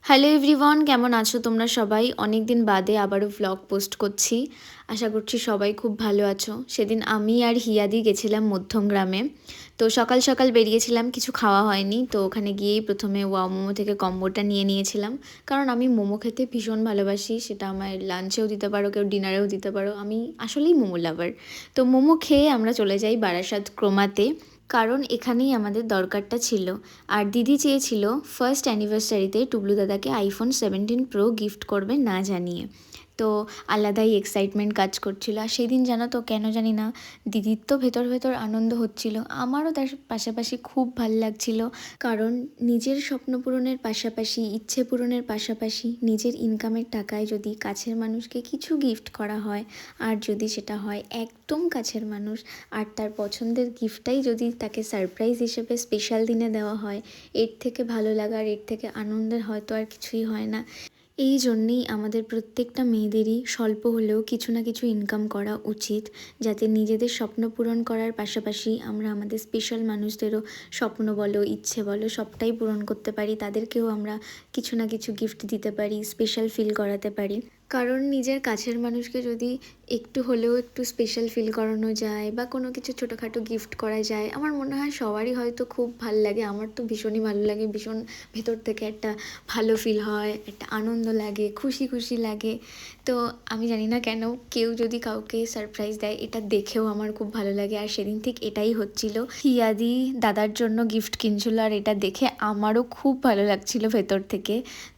Hello everyone, কেমন আছো তোমরা সবাই? অনেক দিন বাদে আবারও ভ্লগ পোস্ট করছি। আশা করছি সবাই খুব ভালো আছো। সেদিন আমি আর হিয়াদি গেছিলাম মধ্যমগ্রামে। তো সকাল সকাল বেরিয়েছিলাম, কিছু খাওয়া হয়নি। তো ওখানে গিয়েই প্রথমে ওয়াও মোমো থেকে কম্বোটা নিয়ে নিয়েছিলাম, কারণ আমি মোমো খেতে ভীষণ ভালোবাসি। সেটা আমার লাঞ্চেও দিতে পারো, কেউ ডিনারেও দিতে পারো, আমি আসলেই মোমো লাভার। তো মোমো খেয়ে আমরা চলে যাই বারাসাত ক্রোমাতে, কারণ এখানেই আমাদের দরকারটা ছিল। আর দিদি চেয়েছিল ফার্স্ট অ্যানিভার্সারিতে টুবলু দাদাকে আইফোন 17 প্রো গিফট করবে না জানিয়ে। তো আলাদাই এক্সাইটমেন্ট কাজ করছিল। আর সেদিন জানো তো, কেন জানি না, দিদির তো ভেতর ভেতর আনন্দ হচ্ছিল, আমারও তার পাশাপাশি খুব ভাল লাগছিল। কারণ নিজের স্বপ্ন পূরণের পাশাপাশি, ইচ্ছে পূরণের পাশাপাশি নিজের ইনকামের টাকায় যদি কাছের মানুষকে কিছু গিফট করা হয়, আর যদি সেটা হয় একদম কাছের মানুষ, আর তার পছন্দের গিফটটাই যদি তাকে সারপ্রাইজ হিসেবে স্পেশাল দিনে দেওয়া হয়, এর থেকে ভালো লাগার, এর থেকে আনন্দের হয়তো আর কিছুই হয় না। এই জন্যেই আমাদের প্রত্যেকটা মেয়েদেরই স্বল্প হলেও কিছু না কিছু ইনকাম করা উচিত, যাতে নিজেদের স্বপ্ন পূরণ করার পাশাপাশি আমরা আমাদের স্পেশাল মানুষদেরও স্বপ্ন বলো, ইচ্ছে বলো, সবটাই পূরণ করতে পারি। তাদেরকেও আমরা কিছু না কিছু গিফট দিতে পারি, স্পেশাল ফিল করাতে পারি। কারণ নিজের কাছের মানুষকে যদি একটু হলেও একটু স্পেশাল ফিল করানো যায়, বা কোনো কিছু ছোটোখাটো গিফট করা যায়, আমার মনে হয় সবারই হয়তো খুব ভাল লাগে। আমার তো ভীষণই ভালো লাগে, ভীষণ ভেতর থেকে একটা ভালো ফিল হয়, একটা আনন্দ লাগে, খুশি খুশি লাগে। তো আমি জানি না কেন, কেউ যদি কাউকে সারপ্রাইজ দেয়, এটা দেখেও আমার খুব ভালো লাগে। আর সেদিন ঠিক এটাই হচ্ছিল, হিয়াদি দাদার জন্য গিফট কিনছিল, আর এটা দেখে আমারও খুব ভালো লাগছিল ভেতর থেকে।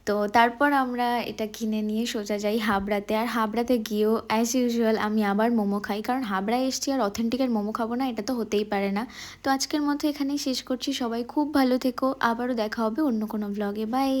তো তারপর আমরা এটা কিনে নিয়ে সোজা যাই হাবড়াতে। আর হাবড়াতে গিয়েও অ্যাজ ইউজুয়াল আমি আবার মোমো খাই, কারণ হাবড়ায় এসছি আর অথেন্টিকের মোমো খাবো না, এটা তো হতেই পারে না। তো আজকের মতো এখানেই শেষ করছি। সবাই খুব ভালো থেকো, আবারও দেখা হবে অন্য কোনো ব্লগে। বাই।